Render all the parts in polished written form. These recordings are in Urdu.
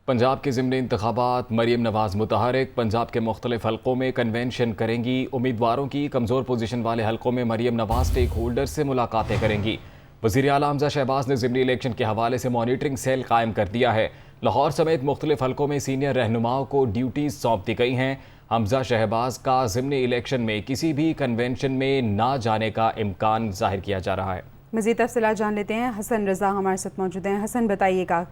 پنجاب کے ضمنی انتخابات، مریم نواز متحرک، پنجاب کے مختلف حلقوں میں کنونشن کریں گی۔ امیدواروں کی کمزور پوزیشن والے حلقوں میں مریم نواز سٹیک ہولڈر سے ملاقاتیں کریں گی۔ وزیر اعلیٰ حمزہ شہباز نے ضمنی الیکشن کے حوالے سے مانیٹرنگ سیل قائم کر دیا ہے۔ لاہور سمیت مختلف حلقوں میں سینئر رہنماؤں کو ڈیوٹیز سونپ دی گئی ہیں۔ حمزہ شہباز کا ضمنی الیکشن میں کسی بھی کنونشن میں نہ جانے کا امکان ظاہر کیا جا رہا ہے۔ مزید تفصیلات جان لیتے ہیں، حسن رضا ہمارے ساتھ موجود ہیں۔ حسن بتائیے گا۔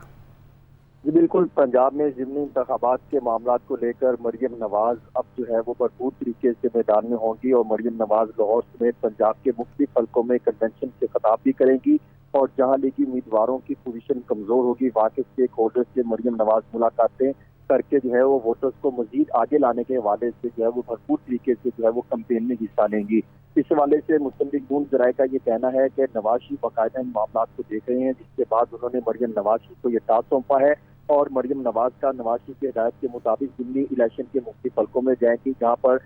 جی بالکل، پنجاب میں ضمنی انتخابات کے معاملات کو لے کر مریم نواز اب جو ہے وہ بھرپور طریقے سے میدان میں ہوں گی اور مریم نواز لاہور سمیت پنجاب کے مختلف حلقوں میں کنونشن سے خطاب بھی کریں گی اور جہاں لیگی امیدواروں کی پوزیشن کمزور ہوگی وہاں کے اسٹیک ہولڈر سے مریم نواز ملاقاتیں کر کے جو ہے وہ ووٹرز کو مزید آگے لانے کے حوالے سے جو ہے وہ بھرپور طریقے سے جو ہے وہ کمپین میں حصہ لیں گی۔ اس حوالے سے مسلم لیگ نون ذرائع کا یہ کہنا ہے کہ نواز شریف باقاعدہ ان معاملات کو دیکھ رہے ہیں، جس کے بعد انہوں نے مریم نواز شریف کو یہ ٹاسک سونپا ہے اور مریم نواز کا نواز شریف کی ہدایت کے مطابق ضمنی الیکشن کے مختلف حلقوں میں جائیں گی، جہاں پر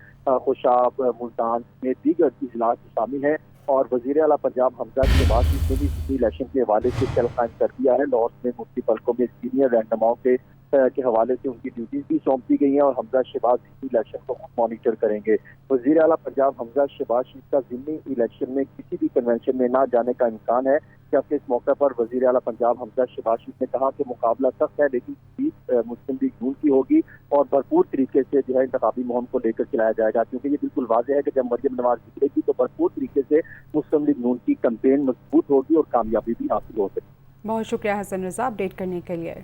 خوشاب، ملتان میں دیگر اضلاع شامل ہیں۔ اور وزیر اعلیٰ پنجاب حمزہ شہباز نے بھی ضمنی الیکشن کے حوالے سے سیل قائم کر دیا ہے۔ لاہور میں مختلف حلقوں میں سینئر رہنماؤں کے حوالے سے ان کی ڈیوٹیز بھی سونپ دی گئی ہیں اور حمزہ شہباز ضمنی الیکشن کو مانیٹر کریں گے۔ وزیر اعلیٰ پنجاب حمزہ شہباز شریف کا ضمنی الیکشن میں کسی بھی کنونشن میں نہ جانے کا امکان ہے، جبکہ اس موقع پر وزیر اعلیٰ پنجاب حمزہ شہباز شریف نے کہا کہ مقابلہ سخت ہے لیکن جیت مسلم لیگ نون کی ہوگی اور بھرپور طریقے سے جو ہے انتخابی مہم کو لے کر چلایا جائے گا، کیونکہ یہ بالکل واضح ہے کہ جب مریم نواز جیتے گی تو بھرپور طریقے سے مسلم لیگ نون کی کمپین مضبوط ہوگی اور کامیابی بھی حاصل ہو سکے۔ بہت شکریہ حسن رضا اپڈیٹ کرنے کے لیے۔